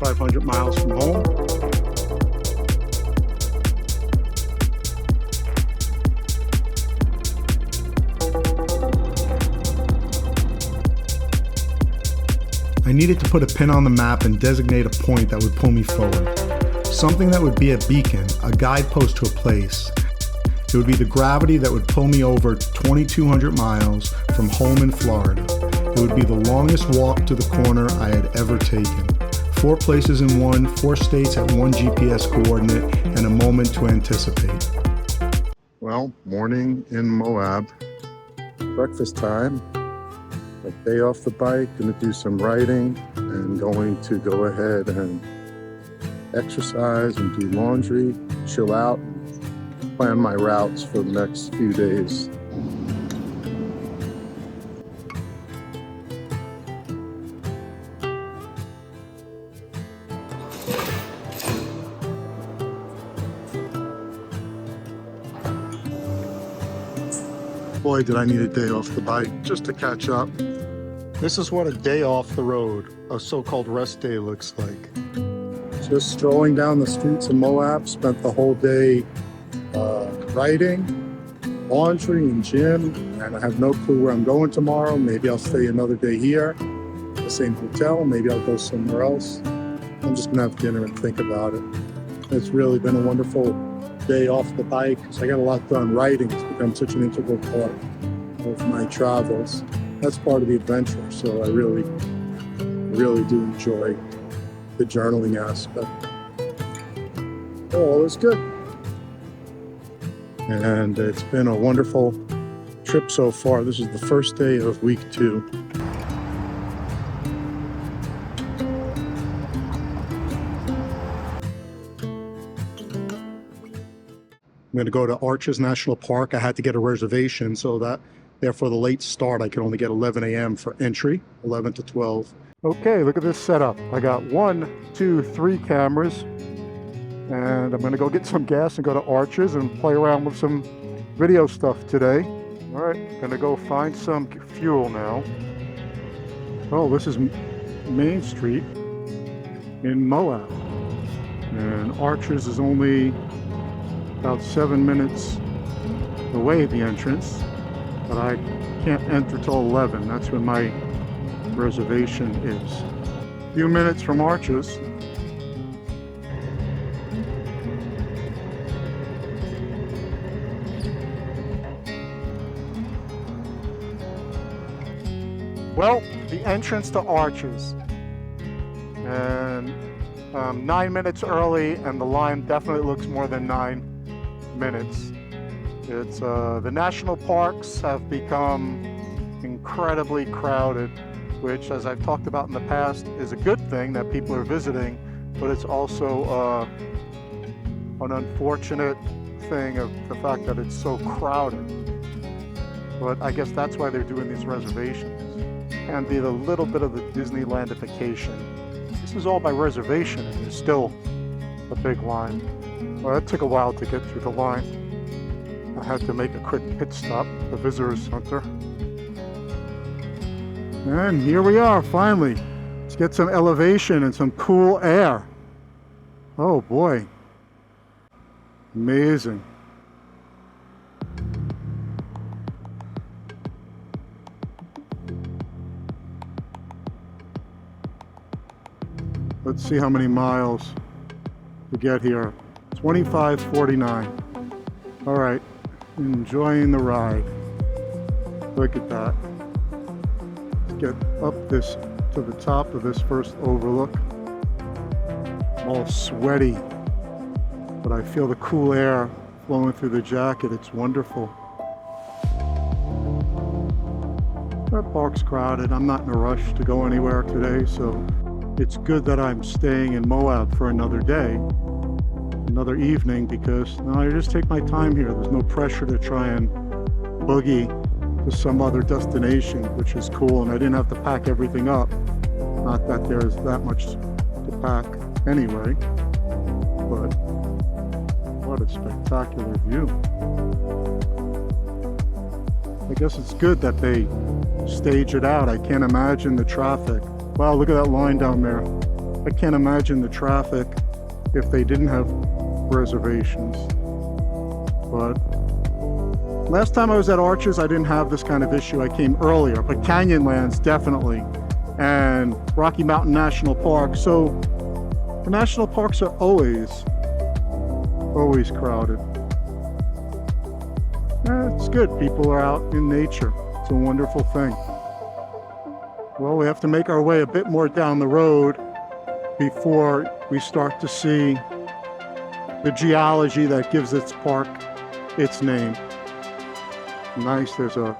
2,500 miles from home. I needed to put a pin on the map and designate a point that would pull me forward. Something that would be a beacon, a guidepost to a place. It would be the gravity that would pull me over 2,200 miles from home in Florida. It would be the longest walk to the corner I had ever taken. 4 places in one, 4 states at one GPS coordinate, and a moment to anticipate. Well, morning in Moab. Breakfast time. A day off the bike, gonna do some riding, and going to go ahead and exercise and do laundry, chill out, plan my routes for the next few days. Boy, did I need a day off the bike just to catch up. This is what a day off the road, a so-called rest day, looks like. Just strolling down the streets of Moab, spent the whole day riding, laundry, and gym, and I have no clue where I'm going tomorrow. Maybe I'll stay another day here, the same hotel, maybe I'll go somewhere else. I'm just gonna have dinner and think about it. It's really been a wonderful day off the bike. So I got a lot done. Riding has become such an integral part of my travels. That's part of the adventure, so I really do enjoy the journaling aspect. All is good. And it's been a wonderful trip so far. This is the first day of week 2. I'm going to go to Arches National Park. I had to get a reservation, so that therefore the late start, I can only get 11 a.m. for entry, 11 to 12. Okay, look at this setup. I got 1, 2, 3 cameras, and I'm going to go get some gas and go to Arches and play around with some video stuff today. All right, going to go find some fuel now. Oh, this is Main Street in Moab, and Arches is only about 7 minutes away at the entrance, but I can't enter till 11. That's when my reservation is. A few minutes from Arches. Well, the entrance to Arches, and 9 minutes early, and the line definitely looks more than 9 minutes. It's the national parks have become incredibly crowded, which, as I've talked about in the past, is a good thing that people are visiting, but it's also an unfortunate thing of the fact that it's so crowded. But I guess that's why they're doing these reservations. And the little bit of the Disneylandification. This is all by reservation, and there's still a big line. Well, it took a while to get through the line. I had to make a quick pit stop at the visitor center. And here we are, finally. Let's get some elevation and some cool air. Oh boy. Amazing. Let's see how many miles to get here. 25:49. All right, enjoying the ride. Look at that. Let's get up this to the top of this first overlook. All sweaty, but I feel the cool air flowing through the jacket. It's wonderful. That park's crowded. I'm not in a rush to go anywhere today, so it's good that I'm staying in Moab for another day, another evening, because no, I just take my time here. There's no pressure to try and boogie to some other destination, which is cool, and I didn't have to pack everything up. Not that there's that much to pack anyway, but what a spectacular view. I guess it's good that they stage it out. I can't imagine the traffic. Wow, look at that line down there. I can't imagine the traffic if they didn't have reservations. But last time I was at Arches, I didn't have this kind of issue. I came earlier, but Canyonlands definitely, and Rocky Mountain National Park. So the national parks are always crowded. It's good. People are out in nature. It's a wonderful thing. Well, we have to make our way a bit more down the road before we start to see the geology that gives its park its name. Nice, there's a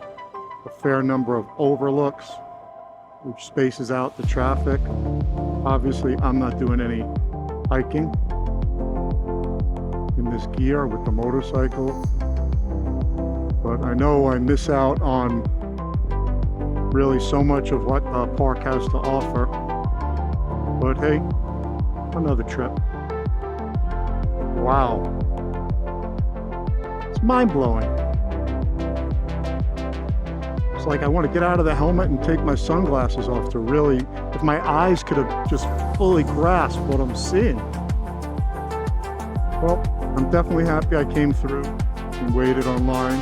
fair number of overlooks, which spaces out the traffic. Obviously, I'm not doing any hiking in this gear with the motorcycle, but I know I miss out on really so much of what the park has to offer. But hey, another trip. Wow. It's mind-blowing. It's like I want to get out of the helmet and take my sunglasses off to really, if my eyes could have just fully grasped what I'm seeing. Well, I'm definitely happy I came through and waited online.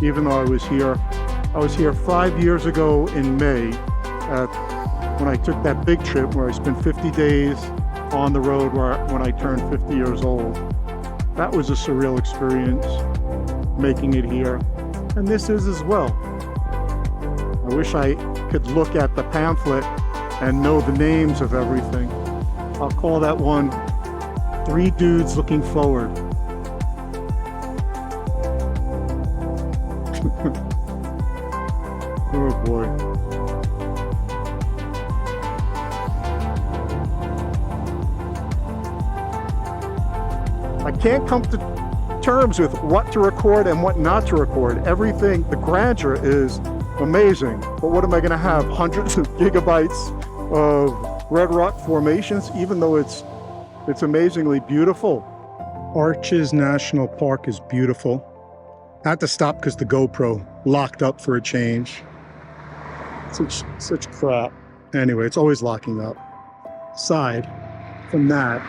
Even though I was here 5 years ago in May when I took that big trip where I spent 50 days on the road when I turned 50 years old. That was a surreal experience, making it here. And this is as well. I wish I could look at the pamphlet and know the names of everything. I'll call that one 3 Dudes Looking Forward. Oh boy. I can't come to terms with what to record and what not to record. Everything, the grandeur is amazing, but what am I going to have? Hundreds of gigabytes of red rock formations, even though it's amazingly beautiful. Arches National Park is beautiful. I had to stop because the GoPro locked up for a change. Such crap. Anyway, it's always locking up. Aside from that,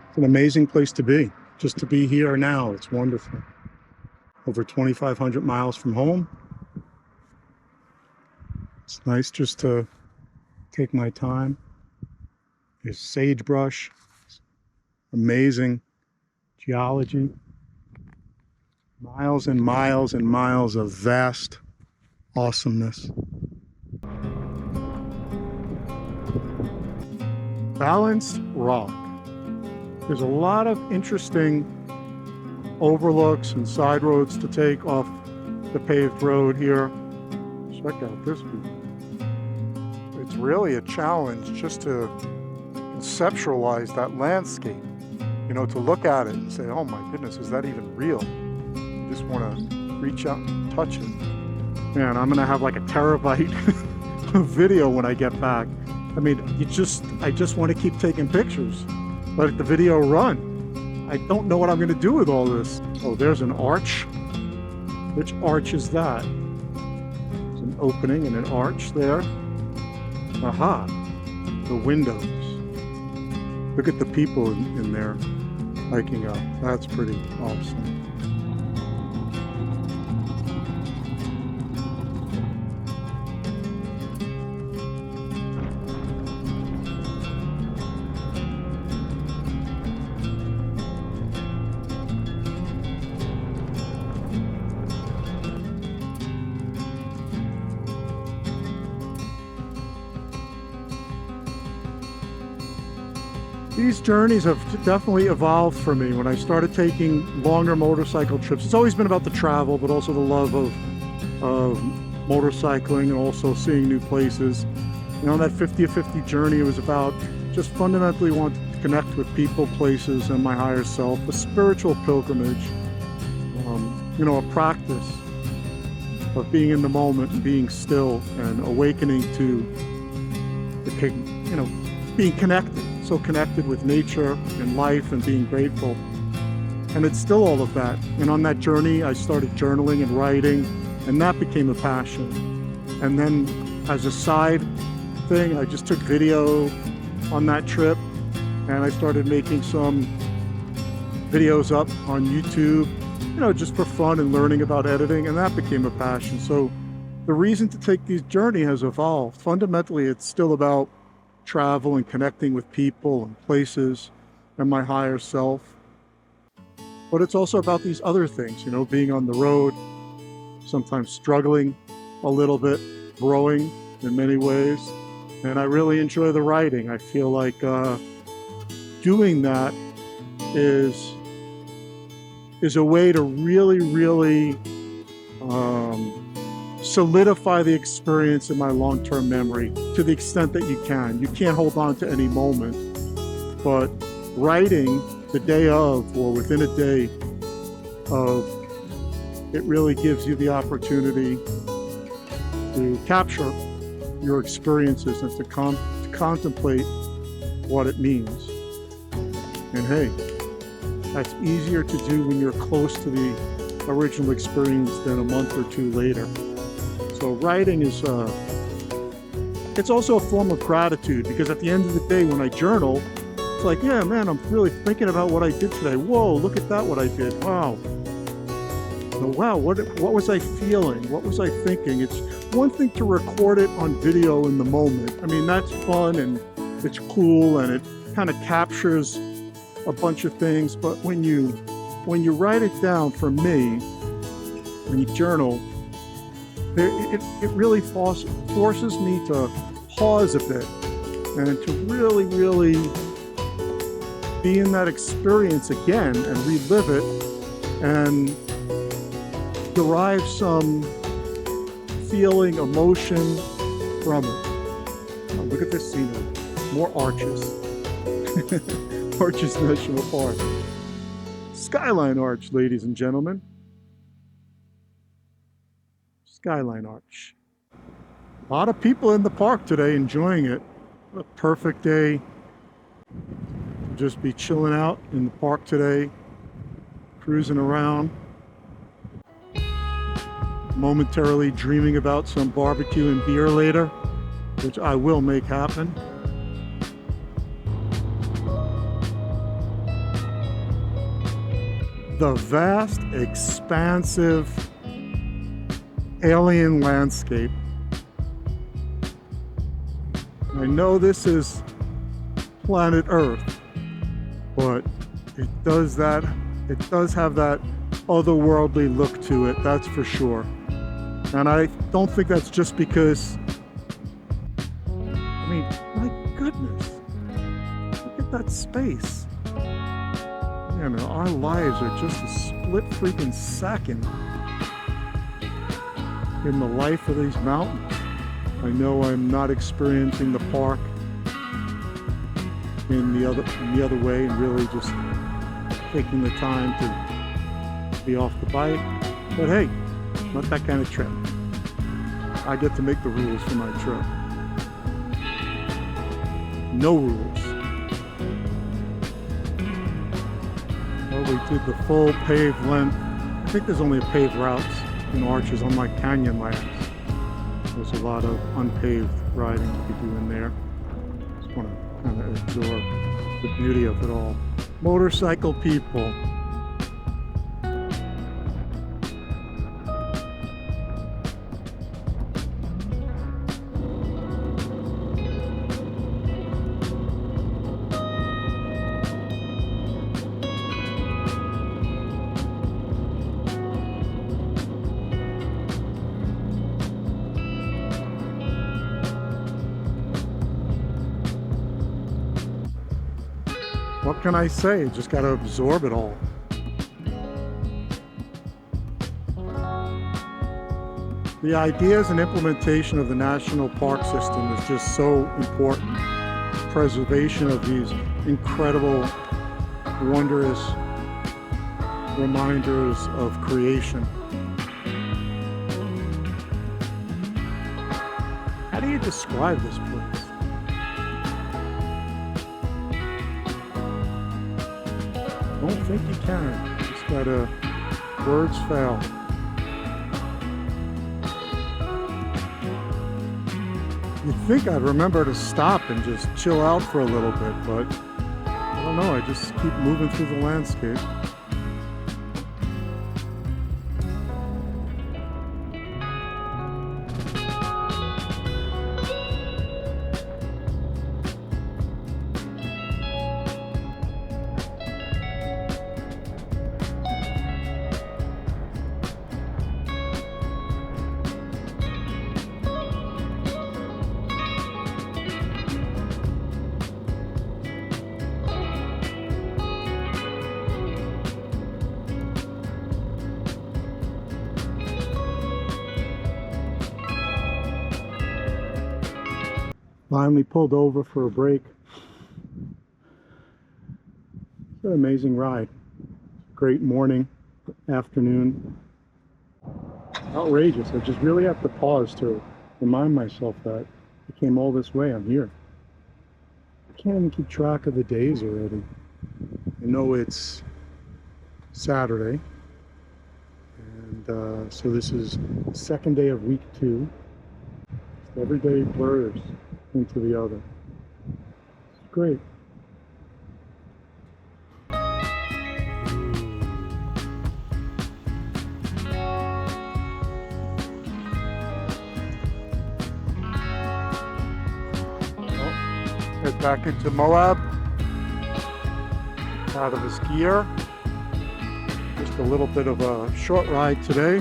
it's an amazing place to be. Just to be here now, it's wonderful. Over 2,500 miles from home. It's nice just to take my time. There's sagebrush. Amazing geology. Miles and miles and miles of vast awesomeness. Balanced rock. There's a lot of interesting overlooks and side roads to take off the paved road here. Check out this view. It's really a challenge just to conceptualize that landscape. You know, to look at it and say, oh my goodness, is that even real? You just want to reach out and touch it. Man, I'm gonna have like a terabyte of video when I get back. I mean, I just want to keep taking pictures. Let the video run. I don't know what I'm gonna do with all this. Oh, there's an arch. Which arch is that? There's an opening and an arch there. Aha, the windows. Look at the people in there hiking up. That's pretty awesome. These journeys have definitely evolved for me. When I started taking longer motorcycle trips, it's always been about the travel, but also the love of motorcycling and also seeing new places. You know, that 50-50 journey, it was about just fundamentally wanting to connect with people, places, and my higher self. A spiritual pilgrimage, you know, a practice of being in the moment and being still and awakening to the, you know, being connected. So connected with nature and life and being grateful. And it's still all of that. And on that journey, I started journaling and writing, and that became a passion. And then as a side thing. I just took video on that trip, and I started making some videos up on YouTube, just for fun and learning about editing, and that became a passion. So the reason to take this journey has evolved. Fundamentally, it's still about travel and connecting with people and places and my higher self. But it's also about these other things, being on the road, sometimes struggling a little bit, growing in many ways. And I really enjoy the writing. I feel like doing that is a way to really solidify the experience in my long-term memory to the extent that you can. You can't hold on to any moment, but writing the day of or within a day of, it really gives you the opportunity to capture your experiences and to contemplate what it means. And hey, that's easier to do when you're close to the original experience than a month or two later. So writing is, it's also a form of gratitude, because at the end of the day, when I journal, it's like, yeah, man, I'm really thinking about what I did today. Whoa, look at that, what I did. Wow. Wow, what was I feeling? What was I thinking? It's one thing to record it on video in the moment. I mean, that's fun and it's cool and it kind of captures a bunch of things. But when you write it down, for me, when you journal, it really forces me to pause a bit and to really be in that experience again and relive it and derive some feeling, emotion from it. Oh, look at this scenery. More arches. Arches National Park. Skyline Arch, ladies and gentlemen. Skyline Arch. A lot of people in the park today enjoying it. A perfect day to just be chilling out in the park today, cruising around, momentarily dreaming about some barbecue and beer later, which I will make happen. The vast, expansive, alien landscape. I know this is planet Earth, but it does have that otherworldly look to it, that's for sure. And I don't think that's just because, I mean, my goodness, look at that space. Our lives are just a split freaking second in the life of these mountains. I know I'm not experiencing the park in the other way and really just taking the time to be off the bike. But hey, not that kind of trip. I get to make the rules for my trip. No rules. Well, we did the full paved length. I think there's only paved routes in Arches, unlike canyon lands. There's a lot of unpaved riding you could do in there. Just want to kind of absorb the beauty of it all. Motorcycle people. What can I say? Just got to absorb it all. The ideas and implementation of the national park system is just so important. Preservation of these incredible, wondrous reminders of creation. How do you describe this place? Don't think you can. Just gotta, words fail. You'd think I'd remember to stop and just chill out for a little bit, but I don't know, I just keep moving through the landscape. Finally pulled over for a break. It's an amazing ride. Great morning, afternoon. Outrageous. I just really have to pause to remind myself that I came all this way. I'm here. I can't even keep track of the days already. I know it's Saturday, and so this is the second day of week 2. So every day blurs into the other. It's great. Head back into Moab, out of his gear. Just a little bit of a short ride today.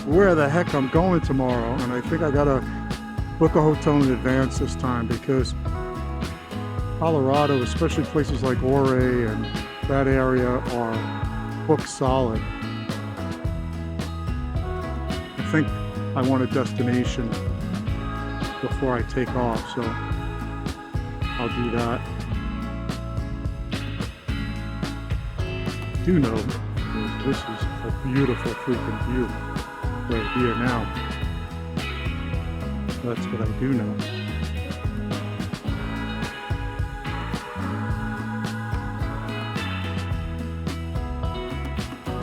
Where the heck I'm going tomorrow, and I think I gotta book a hotel in advance this time because Colorado, especially places like Ouray and that area, are booked solid. I think I want a destination before I take off, so I'll do that. I do know this is a beautiful freaking view right here now. That's what I do know.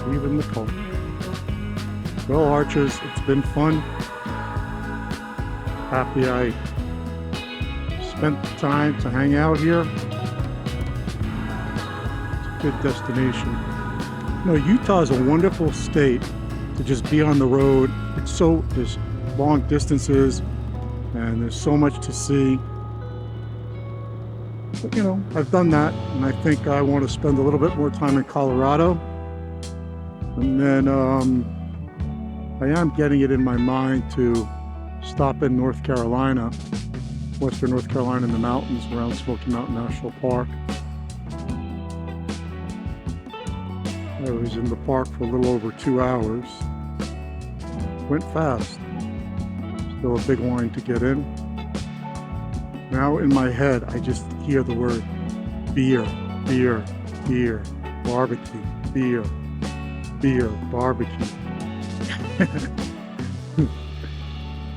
Leaving the cold. Well, Archers, it's been fun. Happy I spent the time to hang out here. It's a good destination. You know, Utah is a wonderful state to just be on the road. There's long distances and there's so much to see. But you know, I've done that, and I think I want to spend a little bit more time in Colorado. And then I am getting it in my mind to stop in North Carolina, western North Carolina, in the mountains around Smoky Mountain National Park. I was in the park for a little over 2 hours. Went fast. Still a big line to get in. Now in my head, I just hear the word beer, beer, beer, barbecue, beer, beer, barbecue. I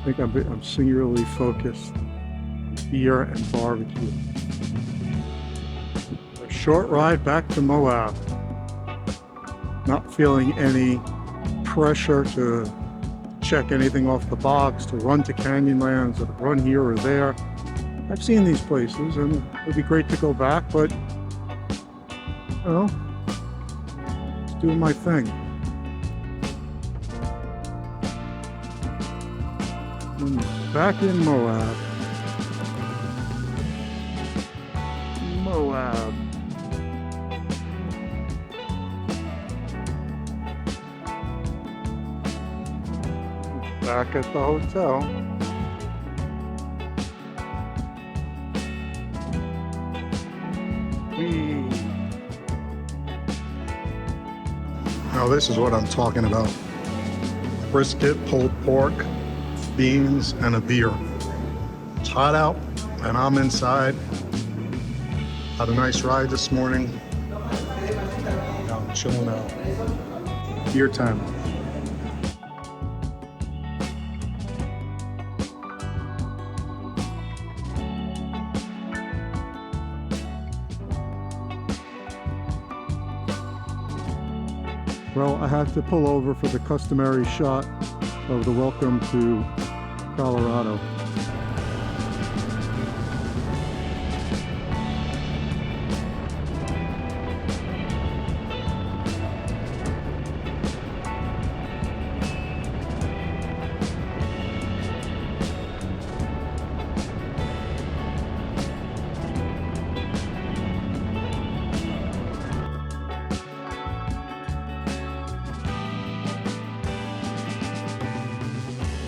think I'm singularly focused on beer and barbecue. A short ride back to Moab. Not feeling any pressure to check anything off the box, to run to Canyonlands or to run here or there. I've seen these places and it would be great to go back, but you know, just doing my thing. Back in Moab. Moab. Back at the hotel. Now this is what I'm talking about. Brisket, pulled pork, beans, and a beer. It's hot out and I'm inside. Had a nice ride this morning. Now I'm chilling out. Beer time. Well, I had to pull over for the customary shot of the welcome to Colorado.